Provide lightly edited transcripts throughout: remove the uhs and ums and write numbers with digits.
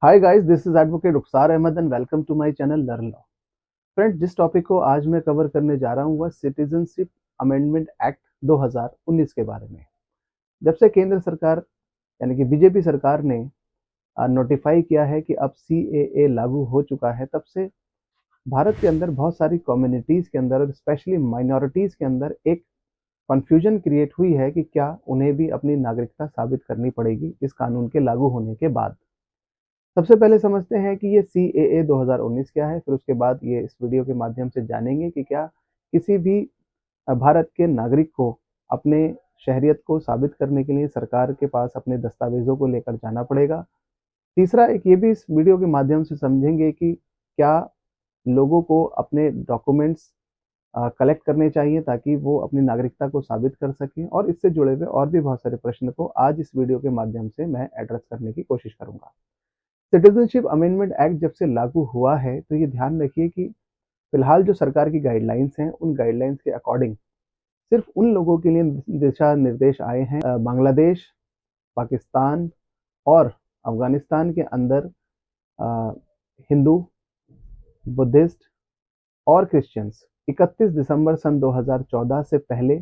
Hi guys, this is advocate Rukhsar Ahmed and welcome to my channel learn law. Friends, जिस topic को आज मैं cover करने जा रहा हूँ वह सिटीजनशिप अमेंडमेंट एक्ट 2019 के बारे में। जब से केंद्र सरकार यानी कि बीजेपी सरकार ने नोटिफाई किया है कि अब सीएए लागू हो चुका है, तब से भारत के अंदर बहुत सारी कम्युनिटीज के अंदर और स्पेशली माइनॉरिटीज के अंदर एक कंफ्यूजन क्रिएट हुई है कि क्या उन्हें भी अपनी नागरिकता साबित करनी पड़ेगी इस कानून के लागू होने के बाद। सबसे पहले समझते हैं कि ये सीएए 2019 क्या है, फिर उसके बाद ये इस वीडियो के माध्यम से जानेंगे कि क्या किसी भी भारत के नागरिक को अपने शहरियत को साबित करने के लिए सरकार के पास अपने दस्तावेजों को लेकर जाना पड़ेगा। तीसरा, एक ये भी इस वीडियो के माध्यम से समझेंगे कि क्या लोगों को अपने डॉक्यूमेंट्स कलेक्ट करने चाहिए ताकि वो अपनी नागरिकता को साबित कर सकें, और इससे जुड़े हुए और भी बहुत सारे प्रश्न को आज इस वीडियो के माध्यम से मैं एड्रेस करने की कोशिश करूंगा। सिटीजनशिप अमेंडमेंट एक्ट जब से लागू हुआ है तो ये ध्यान रखिए कि फिलहाल जो सरकार की गाइडलाइंस हैं उन गाइडलाइंस के अकॉर्डिंग सिर्फ उन लोगों के लिए दिशा निर्देश आए हैं बांग्लादेश, पाकिस्तान और अफगानिस्तान के अंदर अ, हिंदू, बुद्धिस्ट और क्रिश्चियंस 31 दिसंबर सन 2014 से पहले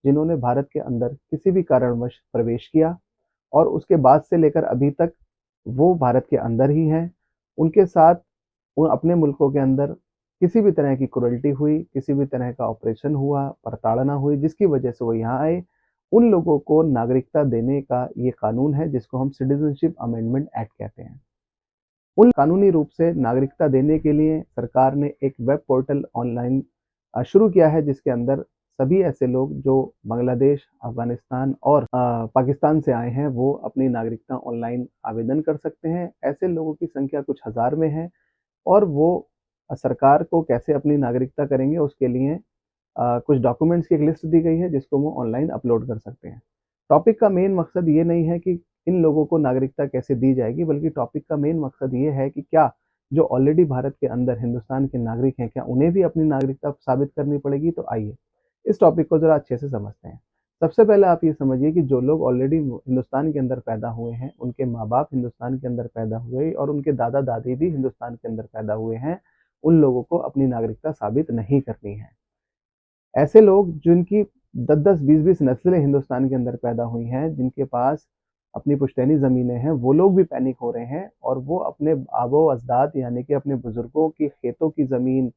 जिन्होंने भारत के अंदर किसी भी कारणवश प्रवेश किया और उसके बाद से लेकर अभी तक वो भारत के अंदर ही हैं, उनके साथ वो अपने मुल्कों के अंदर किसी भी तरह की क्रूरल्टी हुई, किसी भी तरह का ऑपरेशन हुआ, प्रताड़ना हुई जिसकी वजह से वो यहाँ आए, उन लोगों को नागरिकता देने का ये कानून है जिसको हम सिटीजनशिप अमेंडमेंट एक्ट कहते हैं। उन कानूनी रूप से नागरिकता देने के लिए सरकार ने एक वेब पोर्टल ऑनलाइन शुरू किया है जिसके अंदर सभी ऐसे लोग जो बांग्लादेश, अफगानिस्तान और पाकिस्तान से आए हैं वो अपनी नागरिकता ऑनलाइन आवेदन कर सकते हैं। ऐसे लोगों की संख्या कुछ हजार में है और वो सरकार को कैसे अपनी नागरिकता करेंगे उसके लिए कुछ डॉक्यूमेंट्स की एक लिस्ट दी गई है जिसको वो ऑनलाइन अपलोड कर सकते हैं। टॉपिक का मेन मकसद ये नहीं है कि इन लोगों को नागरिकता कैसे दी जाएगी, बल्कि टॉपिक का मेन मकसद ये है कि क्या जो ऑलरेडी भारत के अंदर हिंदुस्तान के नागरिक हैं क्या उन्हें भी अपनी नागरिकता साबित करनी पड़ेगी। तो आइए इस टॉपिक को जरा अच्छे से समझते हैं। सबसे पहले आप ये समझिए कि जो लोग ऑलरेडी हिंदुस्तान के अंदर पैदा हुए हैं, उनके माँ बाप हिंदुस्तान के अंदर पैदा हुए और उनके दादा दादी भी हिंदुस्तान के अंदर पैदा हुए हैं, उन लोगों को अपनी नागरिकता साबित नहीं करनी है। ऐसे लोग जिनकी 10-10, 20-20 नस्लें हिंदुस्तान के अंदर पैदा हुई हैं, जिनके पास अपनी पुश्तैनी ज़मीनें हैं, वो लोग भी पैनिक हो रहे हैं और वो अपने आबो अजदाद यानी कि अपने बुजुर्गों की खेतों की ज़मीन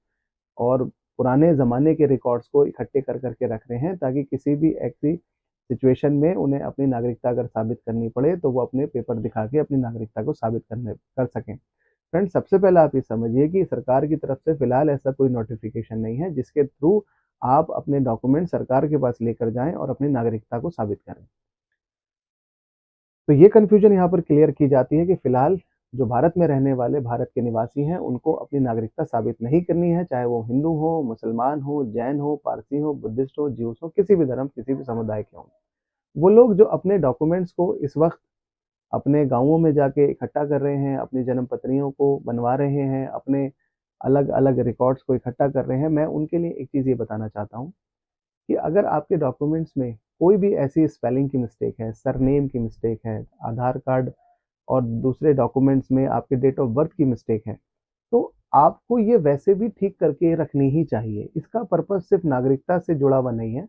और पुराने ज़माने के रिकॉर्ड्स को इकट्ठे कर करके रख रहे हैं ताकि किसी भी ऐसी सिचुएशन में उन्हें अपनी नागरिकता अगर साबित करनी पड़े तो वो अपने पेपर दिखा के अपनी नागरिकता को साबित कर सकें। फ्रेंड, सबसे पहले आप ये समझिए कि सरकार की तरफ से फिलहाल ऐसा कोई नोटिफिकेशन नहीं है जिसके थ्रू आप अपने डॉक्यूमेंट सरकार के पास लेकर जाएं और अपनी नागरिकता को साबित करें। तो ये कंफ्यूजन यहाँ पर क्लियर की जाती है कि फिलहाल जो भारत में रहने वाले भारत के निवासी हैं उनको अपनी नागरिकता साबित नहीं करनी है, चाहे वो हिंदू हो, मुसलमान हो, जैन हो, पारसी हो, बुद्धिस्ट हो, ज्यूस हो, किसी भी धर्म, किसी भी समुदाय के हों। वो लोग जो अपने डॉक्यूमेंट्स को इस वक्त अपने गाँवों में जाके इकट्ठा कर रहे हैं, अपनी जन्म पत्रियों को बनवा रहे हैं, अपने अलग-अलग रिकॉर्ड्स को इकट्ठा कर रहे हैं, मैं उनके लिए एक चीज़ ये बताना चाहता हूँ कि अगर आपके डॉक्यूमेंट्स में कोई भी ऐसी स्पेलिंग की मिस्टेक है, सरनेम की मिस्टेक है, आधार कार्ड और दूसरे डॉक्यूमेंट्स में आपके डेट ऑफ बर्थ की मिस्टेक है, तो आपको ये वैसे भी ठीक करके रखनी ही चाहिए। इसका पर्पज़ सिर्फ नागरिकता से जुड़ा हुआ नहीं है।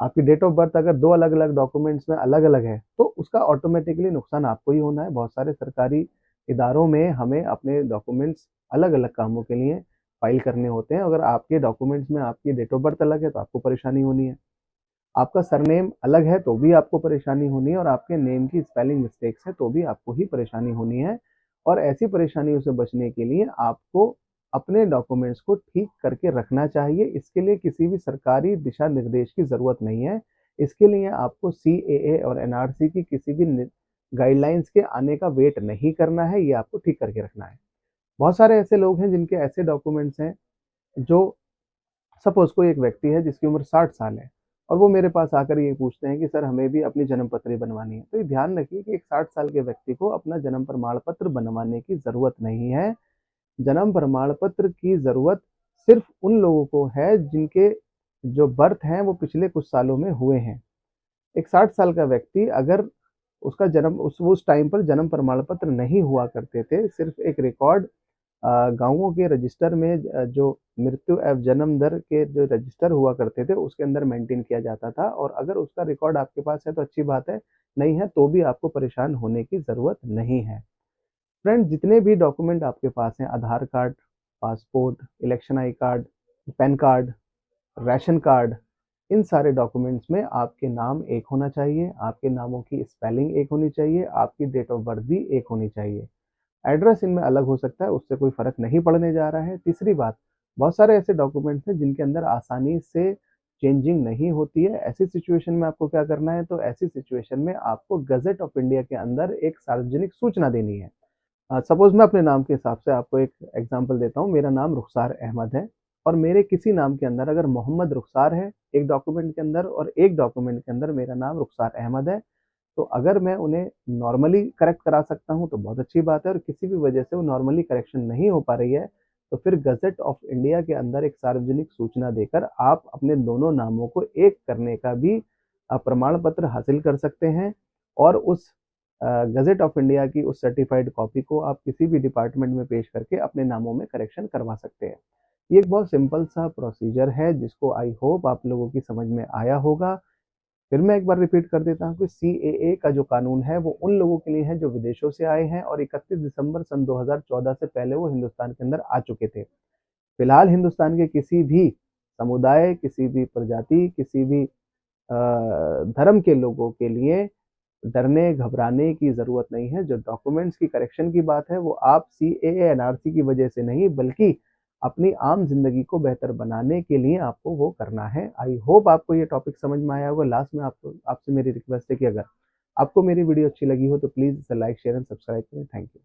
आपकी डेट ऑफ बर्थ अगर 2 अलग-अलग डॉक्यूमेंट्स में अलग-अलग है, तो उसका ऑटोमेटिकली नुकसान आपको ही होना है। बहुत सारे सरकारी इदारों में हमें अपने डॉक्यूमेंट्स अलग-अलग कामों के लिए फाइल करने होते हैं। अगर आपके डॉक्यूमेंट्स में आपकी डेट ऑफ बर्थ अलग है, तो आपको परेशानी होनी है। आपका सरनेम अलग है, तो भी आपको परेशानी होनी है और आपके नेम की स्पेलिंग मिस्टेक्स है, तो भी आपको ही परेशानी होनी है। और ऐसी परेशानियों से बचने के लिए आपको अपने डॉक्यूमेंट्स को ठीक करके रखना चाहिए। इसके लिए किसी भी सरकारी दिशा निर्देश की ज़रूरत नहीं है। इसके लिए आपको सीएए और एनआरसी की किसी भी गाइडलाइंस के आने का वेट नहीं करना है, ये आपको ठीक करके रखना है। बहुत सारे ऐसे लोग हैं जिनके ऐसे डॉक्यूमेंट्स हैं जो, सपोज कोई एक व्यक्ति है जिसकी उम्र 60 साल है और वो मेरे पास आकर ये पूछते हैं कि सर हमें भी अपनी जन्म पत्री बनवानी है। तो ये ध्यान रखिए कि एक 60 साल के व्यक्ति को अपना जन्म प्रमाण पत्र बनवाने की ज़रूरत नहीं है। जन्म प्रमाण पत्र की ज़रूरत सिर्फ उन लोगों को है जिनके जो बर्थ हैं वो पिछले कुछ सालों में हुए हैं। एक 60 साल का व्यक्ति अगर उसका जन्म उस टाइम पर जन्म प्रमाण पत्र नहीं हुआ करते थे, सिर्फ एक रिकॉर्ड गाँवों के रजिस्टर में जो मृत्यु एवं जन्म दर के जो रजिस्टर हुआ करते थे, उसके अंदर मेंटेन किया जाता था। और अगर उसका रिकॉर्ड आपके पास है तो अच्छी बात है, नहीं है तो भी आपको परेशान होने की ज़रूरत नहीं है। फ्रेंड, जितने भी डॉक्यूमेंट आपके पास हैं, Aadhaar card, passport, election I card, PAN card, ration card, इन सारे डॉक्यूमेंट्स में आपके नाम एक होना चाहिए, आपके नामों की स्पेलिंग एक होनी चाहिए, आपकी डेट ऑफ बर्थ भी एक होनी चाहिए। एड्रेस इनमें अलग हो सकता है, उससे कोई फ़र्क नहीं पड़ने जा रहा है। तीसरी बात, बहुत सारे ऐसे डॉक्यूमेंट्स हैं जिनके अंदर आसानी से चेंजिंग नहीं होती है। ऐसी सिचुएशन में आपको क्या करना है, तो ऐसी सिचुएशन में आपको गज़ट ऑफ इंडिया के अंदर एक सार्वजनिक सूचना देनी है। सपोज़ मैं अपने नाम के हिसाब से आपको एक एग्ज़ाम्पल देता हूँ। मेरा नाम रुखसार अहमद है और मेरे किसी नाम के अंदर अगर मोहम्मद रुखसार है एक डॉक्यूमेंट के अंदर और एक डॉक्यूमेंट के अंदर मेरा नाम रुखसार अहमद है, तो अगर मैं उन्हें नॉर्मली करेक्ट करा सकता हूँ तो बहुत अच्छी बात है, और किसी भी वजह से वो नॉर्मली करेक्शन नहीं हो पा रही है, तो फिर गज़ट ऑफ इंडिया के अंदर एक सार्वजनिक सूचना देकर आप अपने दोनों नामों को एक करने का भी प्रमाण पत्र हासिल कर सकते हैं। और उस गज़ट ऑफ इंडिया की उस सर्टिफाइड कॉपी को आप किसी भी डिपार्टमेंट में पेश करके अपने नामों में करेक्शन करवा सकते हैं। ये एक बहुत सिंपल सा प्रोसीजर है जिसको आई होप आप लोगों की समझ में आया होगा। फिर मैं एक बार रिपीट कर देता हूँ कि सीएए का जो कानून है वो उन लोगों के लिए है जो विदेशों से आए हैं और 31 दिसंबर सन 2014 से पहले वो हिंदुस्तान के अंदर आ चुके थे। फिलहाल हिंदुस्तान के किसी भी समुदाय, किसी भी प्रजाति, किसी भी धर्म के लोगों के लिए डरने घबराने की ज़रूरत नहीं है। जो डॉक्यूमेंट्स की करेक्शन की बात है वो आप सीएए एनआरसी की वजह से नहीं, बल्कि अपनी आम ज़िंदगी को बेहतर बनाने के लिए आपको वो करना है। आई होप आपको ये टॉपिक समझ में आया होगा। लास्ट में आपको आपसे मेरी रिक्वेस्ट है कि अगर आपको मेरी वीडियो अच्छी लगी हो तो प्लीज़ इसे लाइक, शेयर एंड सब्सक्राइब करें। Thank you.